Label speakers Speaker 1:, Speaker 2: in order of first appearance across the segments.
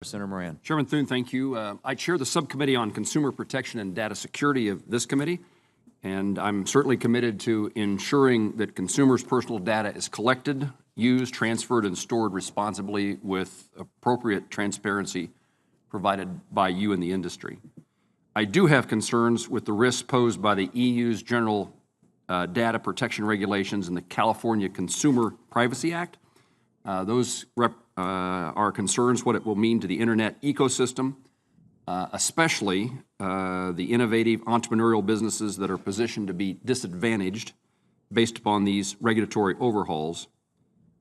Speaker 1: Senator Moran.
Speaker 2: Chairman Thune, thank you. I chair the subcommittee on consumer protection and data security of this committee, and I'm certainly committed to ensuring that consumers' personal data is collected, used, transferred, and stored responsibly with appropriate transparency provided by you in the industry. I do have concerns with the risks posed by the EU's general data protection regulations and the California Consumer Privacy Act. Those are concerns what it will mean to the internet ecosystem, especially the innovative entrepreneurial businesses that are positioned to be disadvantaged based upon these regulatory overhauls.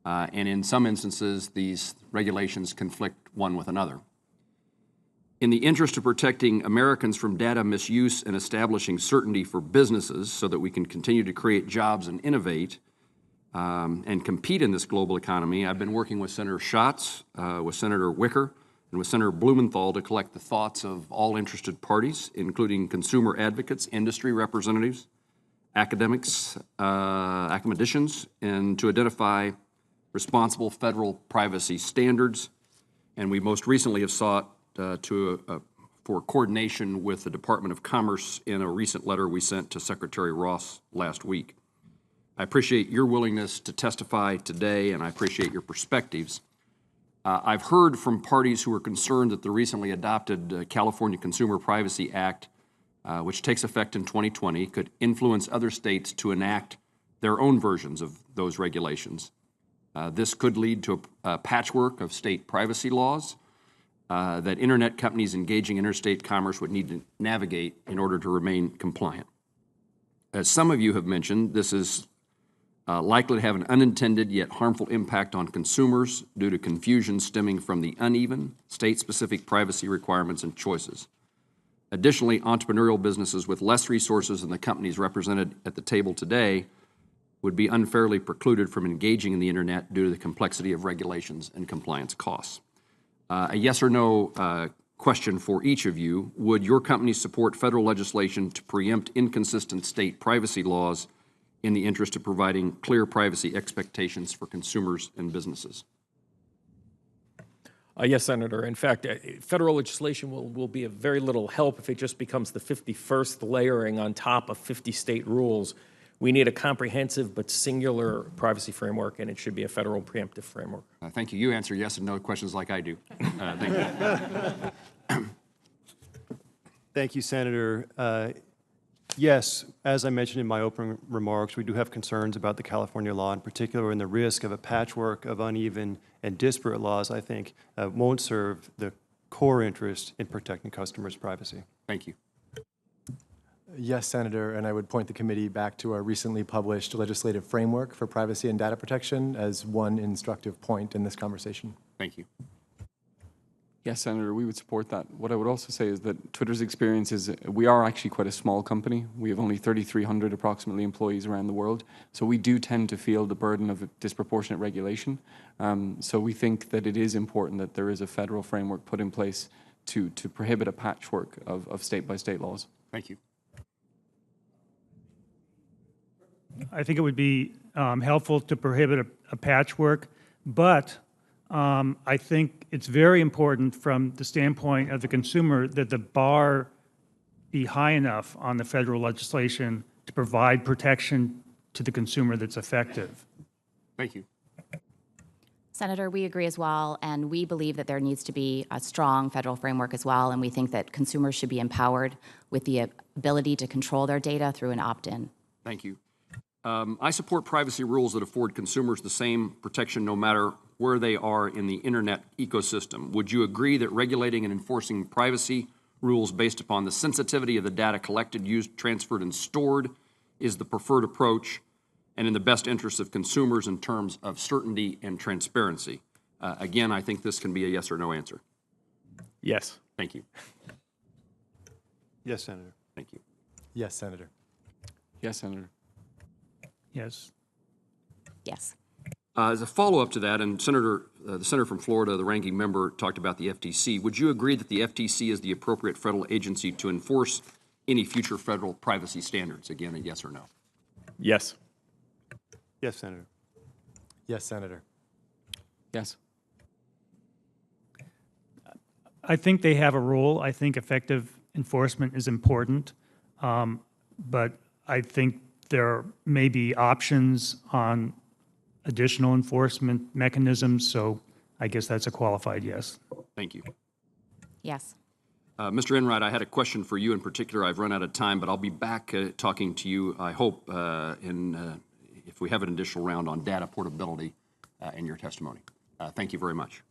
Speaker 2: And in some instances, these regulations conflict one with another. In the interest of protecting Americans from data misuse and establishing certainty for businesses so that we can continue to create jobs and innovate and compete in this global economy, I've been working with Senator Schatz, with Senator Wicker, and with Senator Blumenthal to collect the thoughts of all interested parties, including consumer advocates, industry representatives, academics, academicians, and to identify responsible federal privacy standards. And we most recently have sought for coordination with the Department of Commerce in a recent letter we sent to Secretary Ross last week. I appreciate your willingness to testify today, and I appreciate your perspectives. I've heard from parties who are concerned that the recently adopted California Consumer Privacy Act, which takes effect in 2020, could influence other states to enact their own versions of those regulations. This could lead to a patchwork of state privacy laws that internet companies engaging in interstate commerce would need to navigate in order to remain compliant. As some of you have mentioned, this is likely to have an unintended yet harmful impact on consumers due to confusion stemming from the uneven state-specific privacy requirements and choices. Additionally, entrepreneurial businesses with less resources than the companies represented at the table today would be unfairly precluded from engaging in the internet due to the complexity of regulations and compliance costs. A yes or no question for each of you: would your company support federal legislation to preempt inconsistent state privacy laws in the interest of providing clear privacy expectations for consumers and businesses?
Speaker 3: Yes, Senator. In fact, federal legislation will be of very little help if it just becomes the 51st layering on top of 50 state rules. We need a comprehensive but singular privacy framework, and it should be a federal preemptive framework.
Speaker 2: Thank you. You answer yes and no questions like I do. Thank you.
Speaker 4: Thank you, Senator. Yes, as I mentioned in my opening remarks, we do have concerns about the California law, in particular, and the risk of a patchwork of uneven and disparate laws, I think, won't serve the core interest in protecting customers' privacy.
Speaker 2: Thank you.
Speaker 5: Yes, Senator, and I would point the committee back to our recently published legislative framework for privacy and data protection as one instructive point in this conversation.
Speaker 2: Thank you.
Speaker 6: Yes, Senator, we would support that. What I would also say is that Twitter's experience is we are actually quite a small company. We have only 3,300 approximately employees around the world. So we do tend to feel the burden of disproportionate regulation. So we think that it is important that there is a federal framework put in place to prohibit a patchwork of state-by-state laws.
Speaker 2: Thank you.
Speaker 7: I think it would be helpful to prohibit a patchwork, but I think it's very important from the standpoint of the consumer that the bar be high enough on the federal legislation to provide protection to the consumer that's effective.
Speaker 2: Thank you.
Speaker 8: Senator, we agree as well, and we believe that there needs to be a strong federal framework as well, and we think that consumers should be empowered with the ability to control their data through an opt-in.
Speaker 2: Thank you. I support privacy rules that afford consumers the same protection no matter where they are in the internet ecosystem. Would you agree that regulating and enforcing privacy rules based upon the sensitivity of the data collected, used, transferred, and stored is the preferred approach and in the best interest of consumers in terms of certainty and transparency? Again, I think this can be a yes or no answer.
Speaker 3: Yes.
Speaker 2: Thank you.
Speaker 4: Yes, Senator.
Speaker 2: Thank you.
Speaker 5: Yes, Senator.
Speaker 6: Yes, Senator.
Speaker 7: Yes.
Speaker 8: Yes.
Speaker 2: As a follow-up to that, and the senator from Florida, the ranking member, talked about the FTC. Would you agree that the FTC is the appropriate federal agency to enforce any future federal privacy standards? Again, a yes or no.
Speaker 3: Yes.
Speaker 4: Yes, Senator.
Speaker 5: Yes, Senator.
Speaker 6: Yes.
Speaker 7: I think they have a role. I think effective enforcement is important. But I think there may be options on additional enforcement mechanisms, so I guess that's a qualified yes.
Speaker 2: Thank you.
Speaker 8: Yes.
Speaker 2: Mr. Enright, I had a question for you in particular. I've run out of time, but I'll be back talking to you, I hope, if we have an additional round on data portability in your testimony. Thank you very much.